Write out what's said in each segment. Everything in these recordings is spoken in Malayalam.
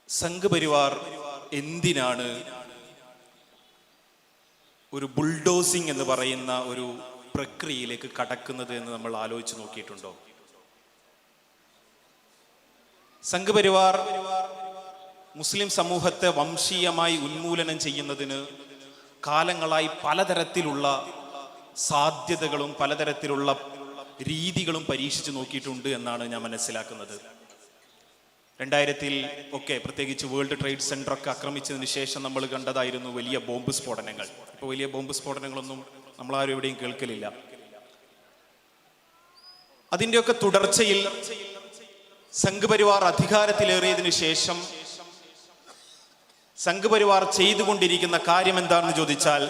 സംഘപരിവാർ എന്തിനാണ് ഒരു ബുൾഡോസിംഗ് എന്ന് പറയുന്ന ഒരു പ്രക്രിയയിലേക്ക് കടക്കുന്നത് എന്ന് നമ്മൾ ആലോചിച്ച് നോക്കിയിട്ടുണ്ടോ? സംഘപരിവാർ മുസ്ലിം സമൂഹത്തെ വംശീയമായി ഉന്മൂലനം ചെയ്യുന്നതിന് കാലങ്ങളായി പലതരത്തിലുള്ള സാധ്യതകളും പലതരത്തിലുള്ള രീതികളും പരീക്ഷിച്ച് നോക്കിയിട്ടുണ്ട് എന്നാണ് ഞാൻ മനസ്സിലാക്കുന്നത്. 2000 ഒക്കെ പ്രത്യേകിച്ച് വേൾഡ് ട്രേഡ് സെന്റർ ഒക്കെ ആക്രമിച്ചതിന് ശേഷം നമ്മൾ കണ്ടതായിരുന്നു വലിയ ബോംബ് സ്ഫോടനങ്ങൾ. ഇപ്പോൾ വലിയ ബോംബ് സ്ഫോടനങ്ങളൊന്നും നമ്മളാരും എവിടെയും കേൾക്കലില്ല. അതിൻ്റെയൊക്കെ തുടർച്ചയിൽ സംഘപരിവാർ അധികാരത്തിലേറിയതിനു ശേഷം സംഘപരിവാർ ചെയ്തുകൊണ്ടിരിക്കുന്ന കാര്യം എന്താണെന്ന് ചോദിച്ചാൽ,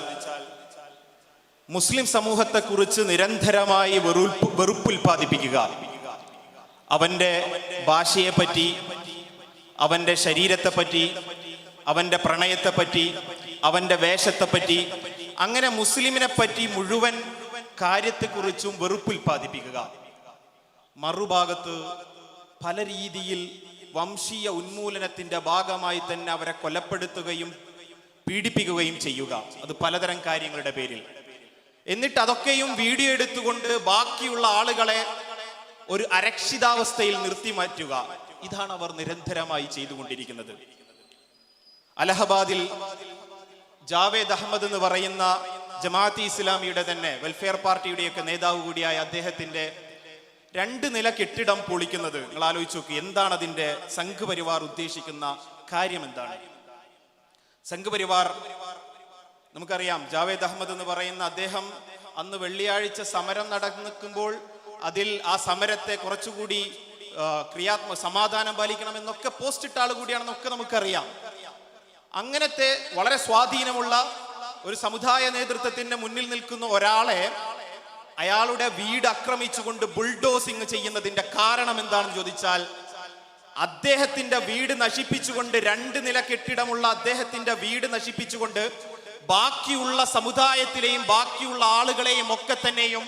മുസ്ലിം സമൂഹത്തെക്കുറിച്ച് നിരന്തരമായി വെറുപ്പുൽപാദിപ്പിക്കുക. അവൻ്റെ ഭാഷയെപ്പറ്റി, അവൻ്റെ ശരീരത്തെപ്പറ്റി, അവൻ്റെ പ്രണയത്തെപ്പറ്റി, അവൻ്റെ വേഷത്തെപ്പറ്റി, അങ്ങനെ മുസ്ലിമിനെ പറ്റി മുഴുവൻ കാര്യത്തെക്കുറിച്ചും വെറുപ്പുൽപാദിപ്പിക്കുക. മറുഭാഗത്ത് പല രീതിയിൽ വംശീയ ഉന്മൂലനത്തിന്റെ ഭാഗമായി തന്നെ അവരെ കൊലപ്പെടുത്തുകയും പീഡിപ്പിക്കുകയും ചെയ്യുക, അത് പലതരം കാര്യങ്ങളുടെ പേരിൽ. എന്നിട്ട് അതൊക്കെയും വീഡിയോ എടുത്തുകൊണ്ട് ബാക്കിയുള്ള ആളുകളെ ഒരു അരക്ഷിതാവസ്ഥയിൽ നിർത്തി മാറ്റുക. ഇതാണ് അവർ നിരന്തരമായി ചെയ്തുകൊണ്ടിരിക്കുന്നത്. അലഹബാദിൽ ജാവേദ് അഹമ്മദ് എന്ന് പറയുന്ന ജമാഅത്തെ ഇസ്ലാമിയുടെ തന്നെ വെൽഫെയർ പാർട്ടിയുടെയൊക്കെ നേതാവ് കൂടിയായ അദ്ദേഹത്തിന്റെ 2 നില കെട്ടിടം പൊളിക്കുന്നത് നിങ്ങൾ ആലോചിച്ച് നോക്കി. എന്താണ് അതിന്റെ സംഘപരിവാർ ഉദ്ദേശിക്കുന്ന കാര്യം? എന്താണ് സംഘപരിവാർ? നമുക്കറിയാം, ജാവേദ് അഹമ്മദ് എന്ന് പറയുന്ന അദ്ദേഹം അന്ന് വെള്ളിയാഴ്ച സമരം നടക്കുമ്പോൾ അതിൽ ആ സമരത്തെ കുറച്ചുകൂടി സമാധാനം പാലിക്കണമെന്നൊക്കെ പോസ്റ്റ് ഇട്ട ആൾ കൂടിയാണെന്നൊക്കെ നമുക്കറിയാം. അങ്ങനത്തെ വളരെ സ്വാധീനമുള്ള ഒരു സമുദായ നേതൃത്വത്തിന്റെ മുന്നിൽ നിൽക്കുന്ന ഒരാളെ അയാളുടെ വീട് ആക്രമിച്ചുകൊണ്ട് ബുൾഡോസിങ് ചെയ്യുന്നതിന്റെ കാരണം എന്താണെന്ന് ചോദിച്ചാൽ, അദ്ദേഹത്തിന്റെ വീട് നശിപ്പിച്ചുകൊണ്ട് 2 നില കെട്ടിടമുള്ള അദ്ദേഹത്തിന്റെ വീട് നശിപ്പിച്ചുകൊണ്ട് ബാക്കിയുള്ള സമുദായത്തിലെയും ബാക്കിയുള്ള ആളുകളെയും ഒക്കെ തന്നെയും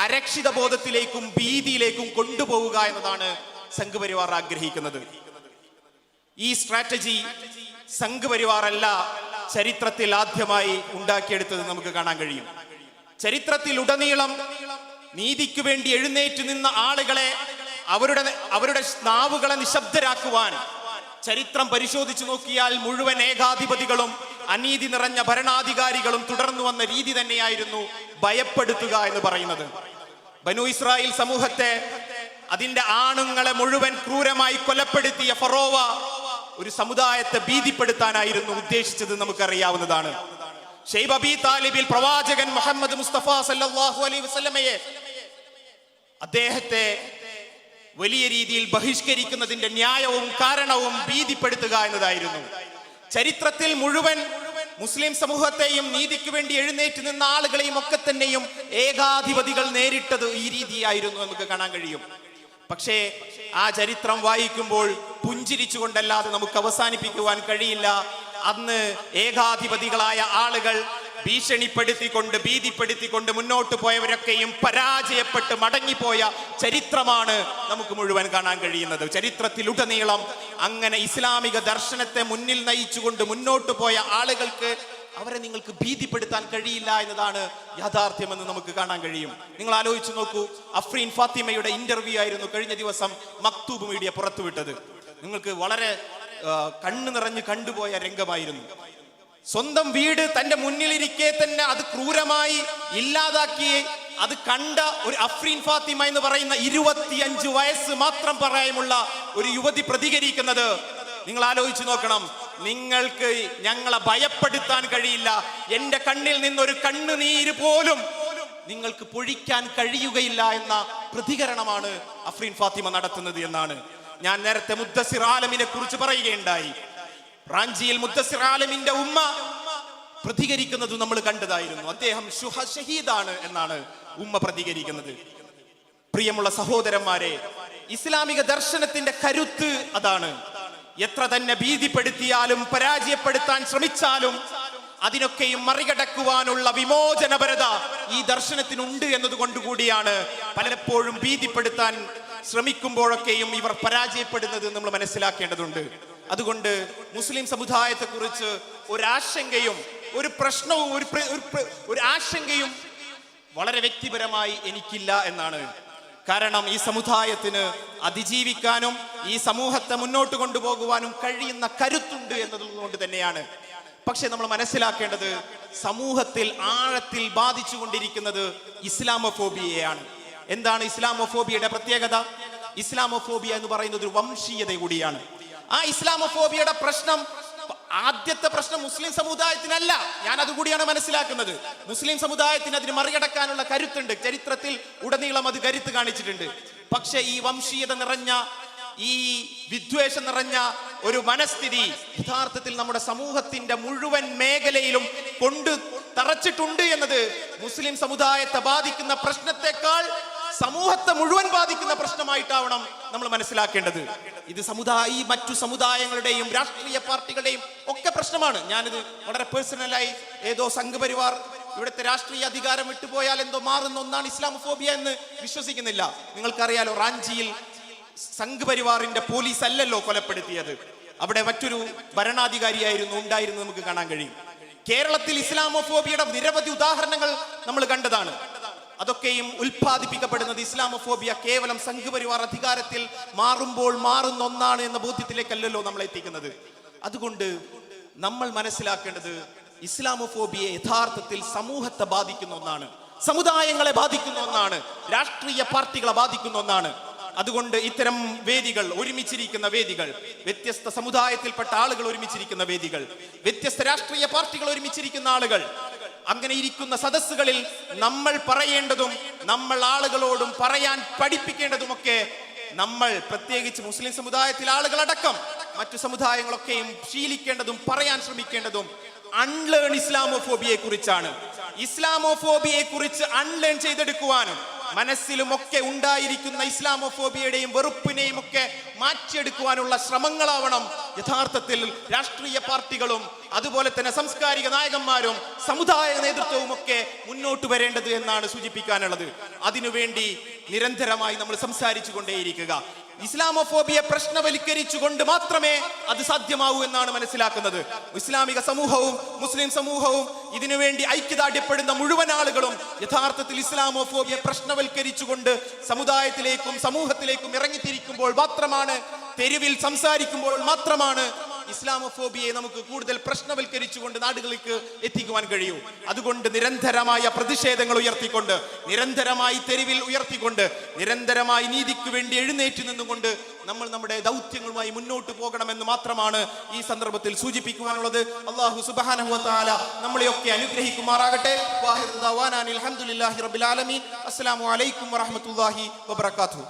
അരക്ഷിത ബോധത്തിലേക്കും ഭീതിയിലേക്കും കൊണ്ടുപോവുക എന്നതാണ് സംഘപരിവാർ ആഗ്രഹിക്കുന്നത്. ഈ സ്ട്രാറ്റജി സംഘപരിവാർ അല്ല ചരിത്രത്തിൽ ആദ്യമായി ഉണ്ടാക്കിയെടുത്തത് നമുക്ക് കാണാൻ കഴിയും. ചരിത്രത്തിൽ ഉടനീളം നീതിക്ക് വേണ്ടി എഴുന്നേറ്റ് നിന്ന ആളുകളെ അവരുടെ നാവുകളെ നിശബ്ദരാക്കുവാൻ ചരിത്രം പരിശോധിച്ചു നോക്കിയാൽ മുഴുവൻ ഏകാധിപതികളും അനീതി നിറഞ്ഞ ഭരണാധികാരികളും തുടർന്നു വന്ന രീതി തന്നെയായിരുന്നു ഭയപ്പെടുത്തുക എന്ന് പറയുന്നത്. ബനു ഇസ്രായേൽ സമൂഹത്തെ, അതിന്റെ ആണുങ്ങളെ മുഴുവൻ ക്രൂരമായി കൊലപ്പെടുത്തിയ ഫറോവ ഒരു സമുദായത്തെ ഭീതിപ്പെടുത്താനായിരുന്നു ഉദ്ദേശിച്ചത്, നമുക്കറിയാവുന്നതാണ്. ഷൈബ് അബി താലിബിൽ പ്രവാചകൻ മുഹമ്മദ് മുസ്തഫ സല്ലല്ലാഹു അലൈഹി വസല്ലമയെ, അദ്ദേഹത്തെ വലിയ രീതിയിൽ ബഹിഷ്കരിക്കുന്നതിന്റെ ന്യായവും കാരണവും ഭീതിപ്പെടുത്തുക എന്നതായിരുന്നു. ചരിത്രത്തിൽ മുഴുവൻ മുസ്ലിം സമൂഹത്തെയും നീതിക്ക് വേണ്ടി എഴുന്നേറ്റ് നിന്ന ആളുകളെയും ഒക്കെ തന്നെയും ഏകാധിപതികൾ നേരിട്ടത് ഈ രീതിയായിരുന്നു നമുക്ക് കാണാൻ കഴിയും. പക്ഷേ ആ ചരിത്രം വായിക്കുമ്പോൾ പുഞ്ചിരിച്ചുകൊണ്ടല്ലാതെ നമുക്ക് അവസാനിപ്പിക്കുവാൻ കഴിയില്ല. അന്ന് ഏകാധിപതികളായ ആളുകൾ ഭീഷണിപ്പെടുത്തിക്കൊണ്ട് ഭീതിപ്പെടുത്തിക്കൊണ്ട് മുന്നോട്ട് പോയവരൊക്കെയും പരാജയപ്പെട്ട് മടങ്ങിപ്പോയ ചരിത്രമാണ് നമുക്ക് മുഴുവൻ കാണാൻ കഴിയുന്നത്. ചരിത്രത്തിലുടനീളം അങ്ങനെ ഇസ്ലാമിക ദർശനത്തെ മുന്നിൽ നയിച്ചുകൊണ്ട് മുന്നോട്ട് പോയ ആളുകൾക്ക് അവരെ നിങ്ങൾക്ക് ഭീതിപ്പെടുത്താൻ കഴിയില്ല എന്നതാണ് യാഥാർത്ഥ്യമെന്ന് നമുക്ക് കാണാൻ കഴിയും. നിങ്ങൾ ആലോചിച്ച് നോക്കൂ, അഫ്രീൻ ഫാത്തിമയുടെ ഇന്റർവ്യൂ ആയിരുന്നു കഴിഞ്ഞ ദിവസം മക്തൂബ് മീഡിയ പുറത്തുവിട്ടത്. നിങ്ങൾക്ക് വളരെ കണ്ണു നിറഞ്ഞ് കണ്ടുപോയ രംഗമായിരുന്നു. സ്വന്തം വീട് തന്റെ മുന്നിലിരിക്കെ തന്നെ അത് ക്രൂരമായി ഇല്ലാതാക്കി അത് കണ്ട ഒരു അഫ്രീൻ ഫാത്തിമ എന്ന് പറയുന്ന 25 വയസ്സ് മാത്രം പ്രായമുള്ള ഒരു യുവതി പ്രതികരിക്കുന്നത് നിങ്ങൾ ആലോചിച്ച് നോക്കണം. നിങ്ങൾക്ക് ഞങ്ങളെ ഭയപ്പെടുത്താൻ കഴിയില്ല, എന്റെ കണ്ണിൽ നിന്നൊരു കണ്ണുനീര് പോലും നിങ്ങൾക്ക് പൊഴിക്കാൻ കഴിയുകയില്ല എന്ന പ്രതികരണമാണ് അഫ്രീൻ ഫാത്തിമ നടത്തുന്നത് എന്നാണ്. ഞാൻ നേരത്തെ മുദ്ദസിർ ആലമിനെ കുറിച്ച് പറയുകയുണ്ടായി. റാഞ്ചിയിൽ മുദ്ദസിർ ആലമിന്റെ ഉമ്മ പ്രതികരിക്കുന്നത് നമ്മൾ കണ്ടതായിരുന്നു. അദ്ദേഹം ഷഹീദാണ് എന്നാണ് ഉമ്മ പ്രതികരിക്കുന്നത്. പ്രിയമുള്ള സഹോദരന്മാരെ, ഇസ്ലാമിക ദർശനത്തിന്റെ കരുത്ത് അതാണ്. എത്ര തന്നെ ഭീതിപ്പെടുത്തിയാലും പരാജയപ്പെടുത്താൻ ശ്രമിച്ചാലും അതിനൊക്കെയും മറികടക്കുവാനുള്ള വിമോചനപരത ഈ ദർശനത്തിനുണ്ട് എന്നതുകൊണ്ടുകൂടിയാണ് പലപ്പോഴും ഭീതിപ്പെടുത്താൻ ശ്രമിക്കുമ്പോഴൊക്കെയും ഇവർ പരാജയപ്പെടുന്നത് നമ്മൾ മനസ്സിലാക്കേണ്ടതുണ്ട്. അതുകൊണ്ട് മുസ്ലിം സമുദായത്തെക്കുറിച്ച് ഒരാശങ്കയും ഒരു പ്രശ്നവും ഒരു ആശങ്കയും വളരെ വ്യക്തിപരമായി എനിക്കില്ല എന്നാണ്. കാരണം ഈ സമുദായത്തിന് അതിജീവിക്കാനും ഈ സമൂഹത്തെ മുന്നോട്ട് കൊണ്ടുപോകുവാനും കഴിയുന്ന കരുത്തുണ്ട് എന്നതുകൊണ്ട് തന്നെയാണ്. പക്ഷെ നമ്മൾ മനസ്സിലാക്കേണ്ടത് സമൂഹത്തിൽ ആഴത്തിൽ ബാധിച്ചു കൊണ്ടിരിക്കുന്നത് ഇസ്ലാമോഫോബിയയാണ്. എന്താണ് ഇസ്ലാമോഫോബിയയുടെ പ്രത്യേകത? ഇസ്ലാമോഫോബിയ എന്ന് പറയുന്നത് ഒരു വംശീയത കൂടിയാണ്. ആ ഇസ്ലാമോഫോബിയയുടെ പ്രശ്നം, ആദ്യത്തെ പ്രശ്നം മുസ്ലിം സമുദായത്തിനല്ല. ഞാൻ അതുകൂടിയാണ് മനസ്സിലാക്കുന്നത്. മുസ്ലിം സമുദായത്തിന് അതിന് മറികടക്കാനുള്ള കരുത്തുണ്ട്. ചരിത്രത്തിൽ ഉടനീളം അത് കരുത്ത് കാണിച്ചിട്ടുണ്ട്. പക്ഷെ ഈ വംശീയത നിറഞ്ഞ, ഈ വിദ്വേഷം നിറഞ്ഞ ഒരു മനസ്ഥിതി യഥാർത്ഥത്തിൽ നമ്മുടെ സമൂഹത്തിന്റെ മുഴുവൻ മേഖലയിലും കൊണ്ട് തറച്ചിട്ടുണ്ട് എന്നത് മുസ്ലിം സമുദായത്തെ ബാധിക്കുന്ന പ്രശ്നത്തെക്കാൾ സമൂഹത്തെ മുഴുവൻ ബാധിക്കുന്ന പ്രശ്നമായിട്ടാവണം നമ്മൾ മനസ്സിലാക്കേണ്ടത്. ഇത് ഈ മറ്റു സമുദായങ്ങളുടെയും രാഷ്ട്രീയ പാർട്ടികളുടെയും ഒക്കെ പ്രശ്നമാണ്. ഞാനിത് വളരെ പേഴ്സണലായി ഏതോ സംഘപരിവാർ ഇവിടുത്തെ രാഷ്ട്രീയ അധികാരം വിട്ടുപോയാൽ എന്തോ മാറുന്ന ഒന്നാണ് ഇസ്ലാമോഫോബിയ എന്ന് വിശ്വസിക്കുന്നില്ല. നിങ്ങൾക്കറിയാലോ, റാഞ്ചിയിൽ സംഘപരിവാറിന്റെ പോലീസ് അല്ലല്ലോ കൊലപ്പെടുത്തിയത്, അവിടെ മറ്റൊരു ഭരണാധികാരിയായിരുന്നു ഉണ്ടായിരുന്നു. നമുക്ക് കാണാൻ കഴിയും. കേരളത്തിൽ ഇസ്ലാമോഫോബിയയുടെ നിരവധി ഉദാഹരണങ്ങൾ നമ്മൾ കണ്ടതാണ്. അതൊക്കെയും ഉൽപ്പാദിപ്പിക്കപ്പെടുന്നത് ഇസ്ലാമോഫോബിയ കേവലം സംഘപരിവാർ അധികാരത്തിൽ മാറുമ്പോൾ മാറുന്ന ഒന്നാണ് എന്ന ബോധ്യത്തിലേക്കല്ലല്ലോ നമ്മൾ എത്തിക്കുന്നത്. അതുകൊണ്ട് നമ്മൾ മനസ്സിലാക്കേണ്ടത് ഇസ്ലാമോഫോബിയ യഥാർത്ഥത്തിൽ സമൂഹത്തെ ബാധിക്കുന്ന ഒന്നാണ്, സമുദായങ്ങളെ ബാധിക്കുന്ന ഒന്നാണ്, രാഷ്ട്രീയ പാർട്ടികളെ ബാധിക്കുന്ന ഒന്നാണ്. അതുകൊണ്ട് ഇത്തരം വേദികൾ, ഒരുമിച്ചിരിക്കുന്ന വേദികൾ, വ്യത്യസ്ത സമുദായത്തിൽപ്പെട്ട ആളുകൾ ഒരുമിച്ചിരിക്കുന്ന വേദികൾ, വ്യത്യസ്ത രാഷ്ട്രീയ പാർട്ടികൾ ഒരുമിച്ചിരിക്കുന്ന ആളുകൾ, അങ്ങനെ ഇരിക്കുന്ന സദസ്സുകളിൽ നമ്മൾ പറയേണ്ടതും നമ്മൾ ആളുകളോടും പറയാൻ പഠിപ്പിക്കേണ്ടതുമൊക്കെ നമ്മൾ, പ്രത്യേകിച്ച് മുസ്ലിം സമുദായത്തിലെ ആളുകളടക്കം മറ്റു സമുദായങ്ങളൊക്കെയും ശീലിക്കേണ്ടതും പറയാൻ ശ്രമിക്കേണ്ടതും അൺലേൺ ഇസ്ലാമോഫോബിയയെ കുറിച്ചാണ്. ഇസ്ലാമോഫോബിയയെ കുറിച്ച് അൺലേൺ ചെയ്തെടുക്കുവാനും മനസ്സിലുമൊക്കെ ഉണ്ടായിരിക്കുന്ന ഇസ്ലാമോഫോബിയയുടെയും വെറുപ്പിനെയും ഒക്കെ മാറ്റിയെടുക്കുവാനുള്ള ശ്രമങ്ങളാവണം യഥാർത്ഥത്തിൽ രാഷ്ട്രീയ പാർട്ടികളും അതുപോലെ തന്നെ സാംസ്കാരിക നായകന്മാരും സമുദായ നേതൃത്വവും ഒക്കെ മുന്നോട്ട് വരേണ്ടത് എന്നാണ് സൂചിപ്പിക്കാനുള്ളത്. അതിനുവേണ്ടി നിരന്തരമായി നമ്മൾ സംസാരിച്ചു കൊണ്ടേയിരിക്കുക. ഇസ്ലാമോഫോബിയെ പ്രശ്നവൽക്കരിച്ചുകൊണ്ട് മാത്രമേ അത് സാധ്യമാവൂ എന്നാണ് മനസ്സിലാക്കുന്നത്. ഇസ്ലാമിക സമൂഹവും മുസ്ലിം സമൂഹവും ഇതിനുവേണ്ടി ഐക്യദാർഢ്യപ്പെടുന്ന മുഴുവൻ ആളുകളും യഥാർത്ഥത്തിൽ ഇസ്ലാമോഫോബിയെ പ്രശ്നവൽക്കരിച്ചുകൊണ്ട് സമുദായത്തിലേക്കും സമൂഹത്തിലേക്കും ഇറങ്ങിത്തിരിക്കുമ്പോൾ മാത്രമാണ്, തെരുവിൽ സംസാരിക്കുമ്പോൾ മാത്രമാണ് ഇസ്ലാമോഫോബിയെ നമുക്ക് കൂടുതൽ പ്രശ്നവൽക്കരിച്ചുകൊണ്ട് നാടുകളിലേക്ക് എത്തിക്കുവാൻ കഴിയൂ. അതുകൊണ്ട് നിരന്തരമായ പ്രതിഷേധങ്ങൾ ഉയർത്തിക്കൊണ്ട്, നിരന്തരമായി തെരുവിൽ ഉയർത്തിക്കൊണ്ട്, നിരന്തരമായി നീതിക്ക് വേണ്ടി എഴുന്നേറ്റ് നിന്നുകൊണ്ട് നമ്മൾ നമ്മുടെ ദൗത്യങ്ങളുമായി മുന്നോട്ട് പോകണമെന്ന് മാത്രമാണ് ഈ സന്ദർഭത്തിൽ സൂചിപ്പിക്കുവാനുള്ളത്. അല്ലാഹു സുബ്ഹാനഹു വ തആല നമ്മളെയൊക്കെ അനുഗ്രഹിക്കുമാറാകട്ടെ. വാഹിറു ദഅവാനാ അൽഹംദുലില്ലാഹി റബ്ബിൽ ആലമീൻ. അസ്സലാമു അലൈക്കും വറഹ്മത്തുള്ളാഹി വബറകാതുഹു.